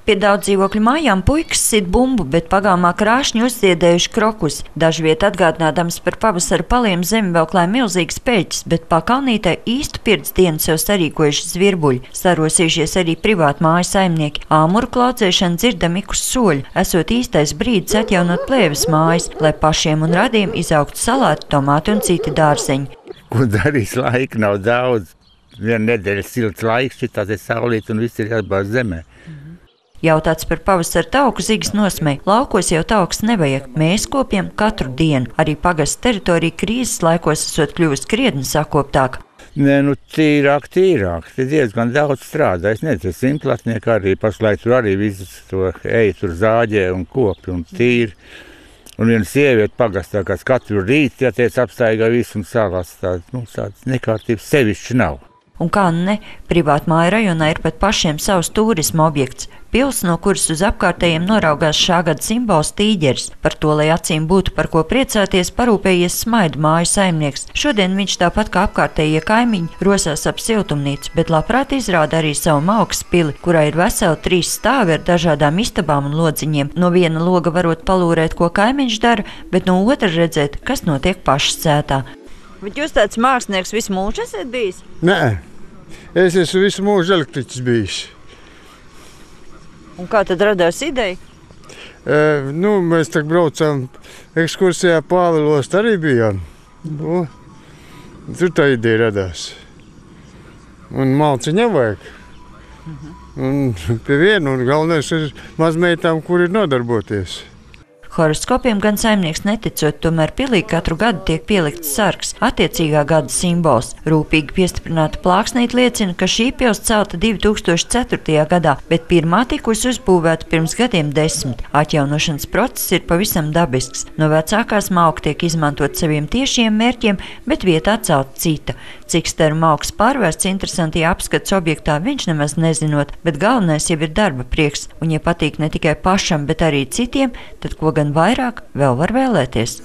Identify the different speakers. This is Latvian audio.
Speaker 1: Pie daudz dzīvokļu mājām puikas sit bumbu, bet pagalmā krāšņi uzziedējuši krokus. Dažviet atgādinādams par pavasara paliem zemi velklāja milzīgas peļķes, bet pakalnītē īstu pirts dienu sev sarīkojuši zvirbuļi. Sarosījušies arī privātu māju saimnieki. Āmuru klaudzēšana dzirdam ik uz soļu, esot īstais brīdis atjaunot plēves mājas, lai pašiem un radiem izaugtu salāti, tomāti un citi dārzeņi.
Speaker 2: Ko darīs, laika nav daudz. Viena nedēļa silts laiks, šitā te saulīt un viss ir jāatbāz zemē.
Speaker 1: Jautāts par pavasara tauku, Zigis nosmēja. Laukos jau tauks nevajag, mēs kopjam katru dienu. Arī pagasta teritorija krīzes laikos esot kļuvusi krietni sakoptāka.
Speaker 2: Nē, tīrāk. Te diezgan daudz strādā. Es nezinu, simtlatnieki arī pašlaik tur arī visus to eju, tur zāģē un kopi un tīri. Un viena sieviete pagastā, kas katru rītu, ja tiec apstaigā visu un salās tādas nekārtības sevišķi nav.
Speaker 1: Un kā ne, privātu māju rajonā ir pat pašiem savs turisma objekts. Pils, no kuras uz apkārtējiem noraugās šā gada simbols tīģeris. Par to, lai acīm būtu par ko priecāties, parūpējies Smaidu māju saimnieks. Šodien viņš tāpat kā apkārtējie kaimiņi rosās ap siltumnīcu, bet labprāt izrāda arī savu Maukas pili, kurā ir veseli 3 stāvi ar dažādām istabām un lodziņiem. No viena loga varot palūrēt, ko kaimiņš dara, bet no otra redzēt, kas notiek pašas cētā. Bet jūs tāds mākslinieks visu mūžu esat bijis?
Speaker 3: Nē, es esmu visu mūžu elektriķis bijis.
Speaker 1: Un kā tad radās ideja?
Speaker 3: Mēs tak braucām ekskursijā Pāvilos, arī bijām. Tur tā ideja radās. Un malciņa vajag. Un pie vienu, un galvenais ir mazmeitām, kur ir nodarboties.
Speaker 1: Horoskopiem gan saimnieks neticot, tomēr pilī katru gadu tiek pielikts sargs, attiecīgā gada simbols. Rūpīgi piestiprināta plāksnīte liecina, ka šī pils celta 2004. gadā, bet pirmā tikusi uzbūvēta pirms gadiem 10. Atjaunošanas process ir pavisam dabisks. No vecākās mauka tiek izmantot saviem tiešiem mērķiem, bet vietā celt cita. Cik steru mauks pārvērsts interesantajā apskats objektā, viņš nemaz nezinot, bet galvenais jau ir darba prieks. Un ja patīk ne tikai pašam, bet arī citiem, tad ko gan vairāk vēl var vēlēties.